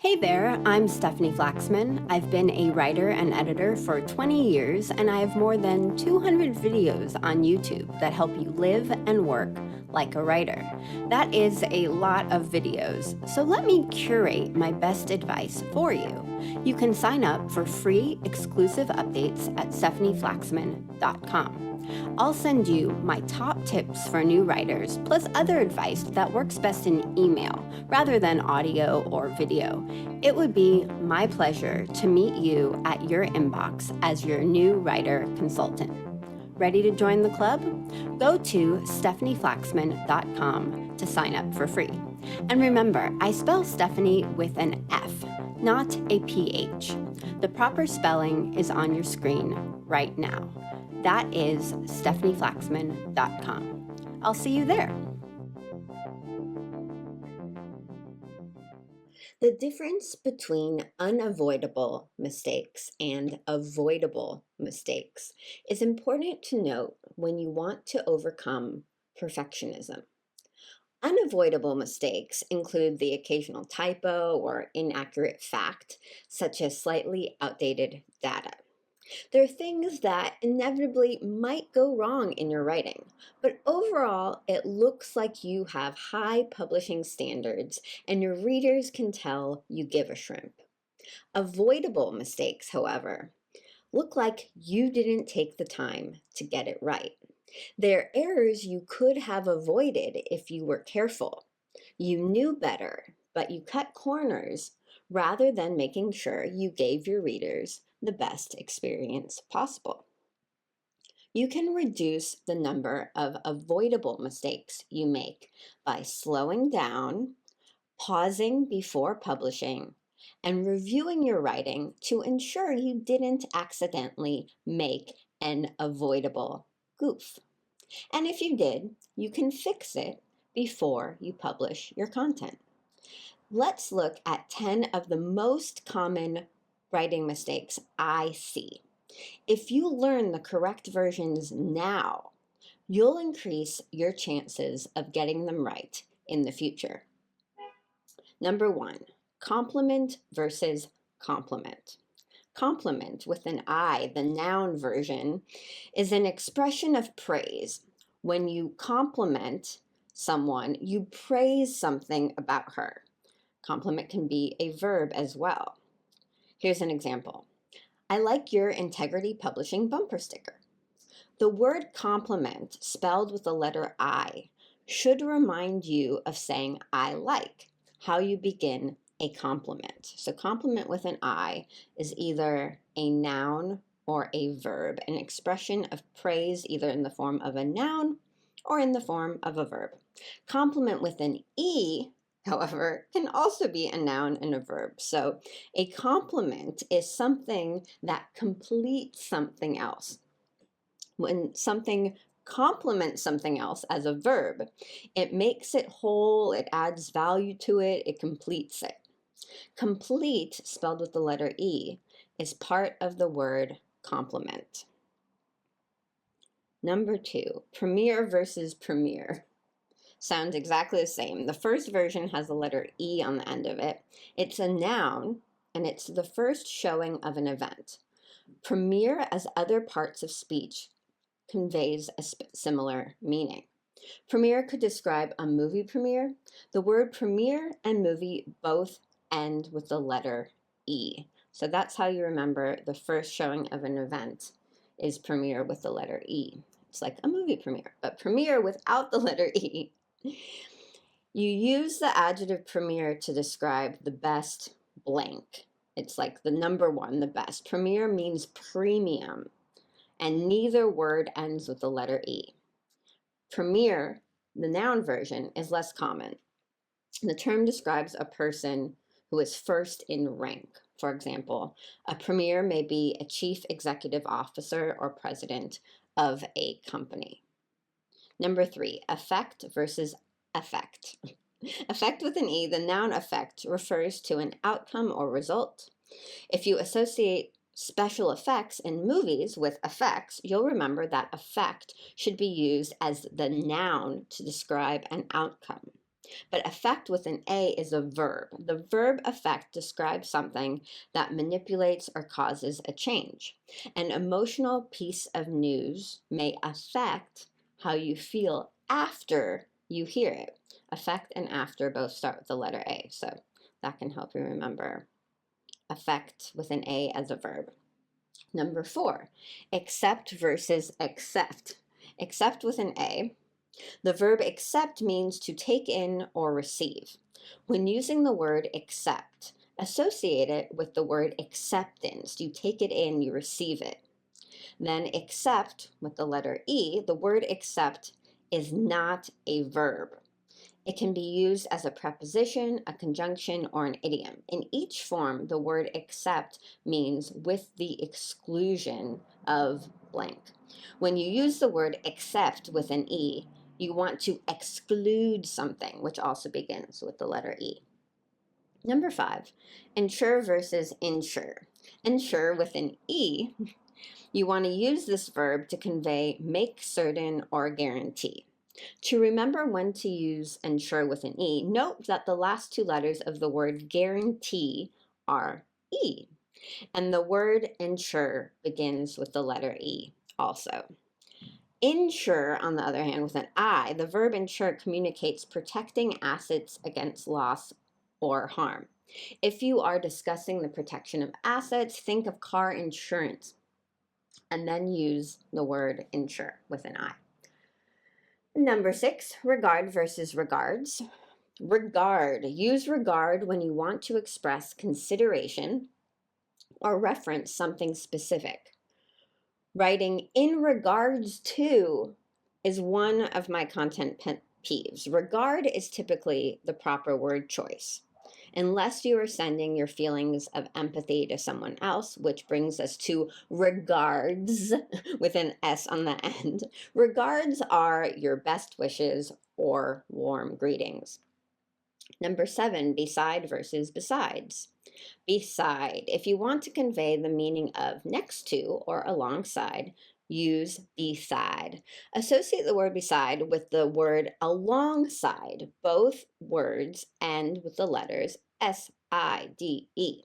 Hey there, I'm Stefanie Flaxman. I've been a writer and editor for 20 years, and I have more than 200 videos on YouTube that help you live and work like a writer. That is a lot of videos, so let me curate my best advice for you. You can sign up for free exclusive updates at stefanieflaxman.com. I'll send you my top tips for new writers, plus other advice that works best in email rather than audio or video. It would be my pleasure to meet you at your inbox as your new writer consultant. Ready to join the club? Go to stefanieflaxman.com to sign up for free. And remember, I spell Stefanie with an F, not a PH. The proper spelling is on your screen right now. That is stefanieflaxman.com. I'll see you there. The difference between unavoidable mistakes and avoidable mistakes is important to note when you want to overcome perfectionism. Unavoidable mistakes include the occasional typo or inaccurate fact, such as slightly outdated data. They're things that inevitably might go wrong in your writing, but overall, it looks like you have high publishing standards and your readers can tell you give a shrimp. Avoidable mistakes, however, look like you didn't take the time to get it right. They're errors you could have avoided if you were careful. You knew better, but you cut corners rather than making sure you gave your readers the best experience possible. You can reduce the number of avoidable mistakes you make by slowing down, pausing before publishing, and reviewing your writing to ensure you didn't accidentally make an avoidable goof. And if you did, you can fix it before you publish your content. Let's look at 10 of the most common writing mistakes I see. If you learn the correct versions now, you'll increase your chances of getting them right in the future. Number 1, compliment versus compliment. Compliment with an I, the noun version, is an expression of praise. When you compliment someone, you praise something about her. Compliment can be a verb as well. Here's an example. I like your Integrity Publishing bumper sticker. The word compliment, spelled with the letter I, should remind you of saying I like, how you begin a compliment. So compliment with an I is either a noun or a verb, an expression of praise either in the form of a noun or in the form of a verb. Compliment with an E, however, can also be a noun and a verb. So a compliment is something that completes something else. When something complements something else as a verb, it makes it whole, it adds value to it, it completes it. Complete, spelled with the letter E, is part of the word complement. Number 2, premiere versus premiere. Sounds exactly the same. The first version has the letter E on the end of it. It's a noun, and it's the first showing of an event. Premiere, as other parts of speech, conveys a similar meaning. Premiere could describe a movie premiere. The word premiere and movie both end with the letter E. So that's how you remember the first showing of an event is premiere with the letter E. It's like a movie premiere, but premiere without the letter E. You use the adjective premiere to describe the best blank. It's like the number one, the best. Premiere means premium, and neither word ends with the letter E. Premier, the noun version, is less common. The term describes a person who is first in rank. For example, a premier may be a chief executive officer or president of a company. Number 3, effect versus effect. Effect with an E, the noun effect, refers to an outcome or result. If you associate special effects in movies with effects, you'll remember that effect should be used as the noun to describe an outcome. But affect with an A is a verb. The verb affect describes something that manipulates or causes a change. An emotional piece of news may affect how you feel after you hear it. Affect and after both start with the letter A, so that can help you remember affect with an A as a verb. Number 4, accept versus accept. Accept with an A. The verb accept means to take in or receive. When using the word accept, associate it with the word acceptance. You take it in, you receive it. Then accept with the letter E, the word accept is not a verb. It can be used as a preposition, a conjunction, or an idiom. In each form, the word accept means with the exclusion of blank. When you use the word accept with an E, you want to exclude something, which also begins with the letter E. Number 5, ensure versus insure. Ensure with an E, you want to use this verb to convey make certain or guarantee. To remember when to use ensure with an E, note that the last 2 letters of the word guarantee are E, and the word ensure begins with the letter E also. Insure, on the other hand, with an I, the verb insure communicates protecting assets against loss or harm. If you are discussing the protection of assets, think of car insurance and then use the word insure with an I. Number 6, regard versus regards. Regard. Use regard when you want to express consideration or reference something specific. Writing in regards to is one of my content pet peeves. Regard is typically the proper word choice, unless you are sending your feelings of empathy to someone else, which brings us to regards with an S on the end. Regards are your best wishes or warm greetings. Number 7, beside versus besides. Beside. If you want to convey the meaning of next to or alongside, use beside. Associate the word beside with the word alongside. Both words end with the letters S-I-D-E.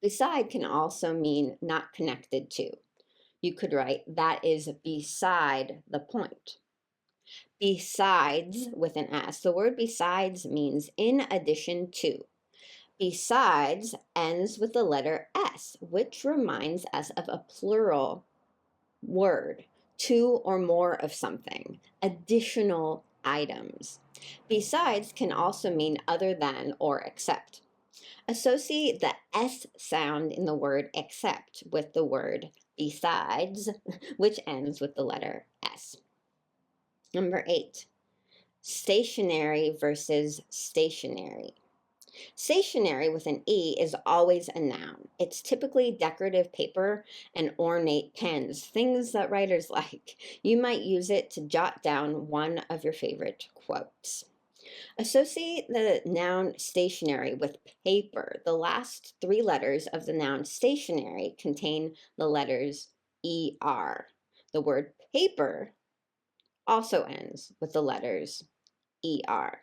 Beside can also mean not connected to. You could write, that is beside the point. Besides with an S. The word besides means in addition to. Besides ends with the letter S, which reminds us of a plural word, 2 or more of something, additional items. Besides can also mean other than or except. Associate the S sound in the word except with the word besides, which ends with the letter S. Number 8, stationary versus stationary. Stationary with an E is always a noun. It's typically decorative paper and ornate pens, things that writers like. You might use it to jot down one of your favorite quotes. Associate the noun stationary with paper. The last 3 letters of the noun stationary contain the letters ER. The word paper also ends with the letters ER.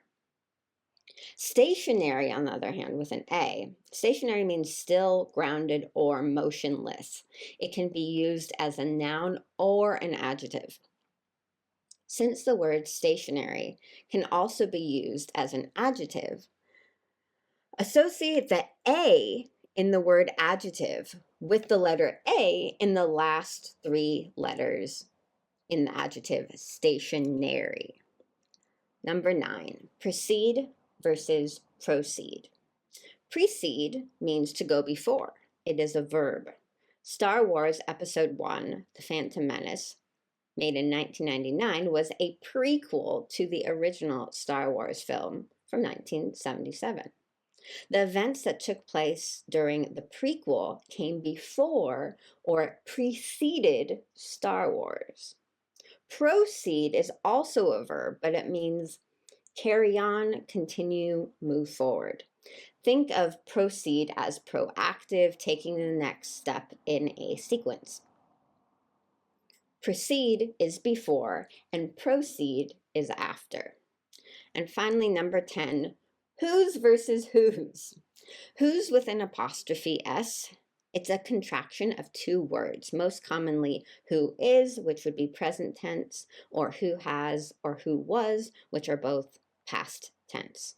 Stationary, on the other hand, with an A, stationary means still, grounded, or motionless. It can be used as a noun or an adjective. Since the word stationary can also be used as an adjective, associate the A in the word adjective with the letter A in the last 3 letters in the adjective stationary. Number 9, proceed versus proceed. Precede means to go before. It is a verb. Star Wars Episode 1, The Phantom Menace, made in 1999, was a prequel to the original Star Wars film from 1977. The events that took place during the prequel came before or preceded Star Wars. Proceed is also a verb, but it means carry on, continue, move forward. Think of proceed as proactive, taking the next step in a sequence. Proceed is before and proceed is after. And finally, number 10, whose versus whose. Whose with an apostrophe S. It's a contraction of two words, most commonly who is, which would be present tense, or who has, or who was, which are both past tense.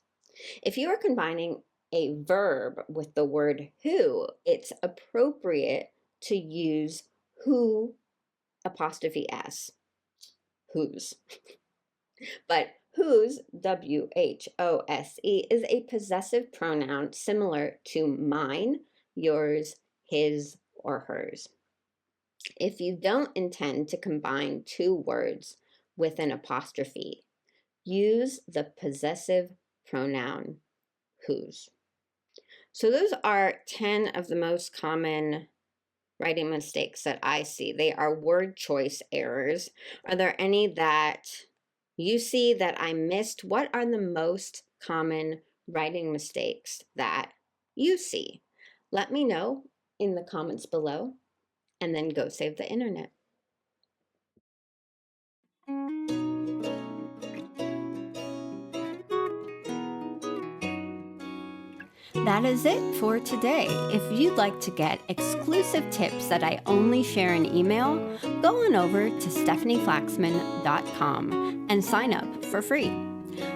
If you are combining a verb with the word who, it's appropriate to use who apostrophe S, whose. But whose, W-H-O-S-E, is a possessive pronoun similar to mine, yours, his, or hers. If you don't intend to combine two words with an apostrophe, use the possessive pronoun whose. So those are 10 of the most common writing mistakes that I see. They are word choice errors. Are there any that you see that I missed? What are the most common writing mistakes that you see? Let me know in the comments below, and then go save the internet. That is it for today. If you'd like to get exclusive tips that I only share in email, go on over to stefanieflaxman.com and sign up for free.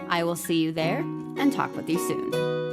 I will see you there and talk with you soon.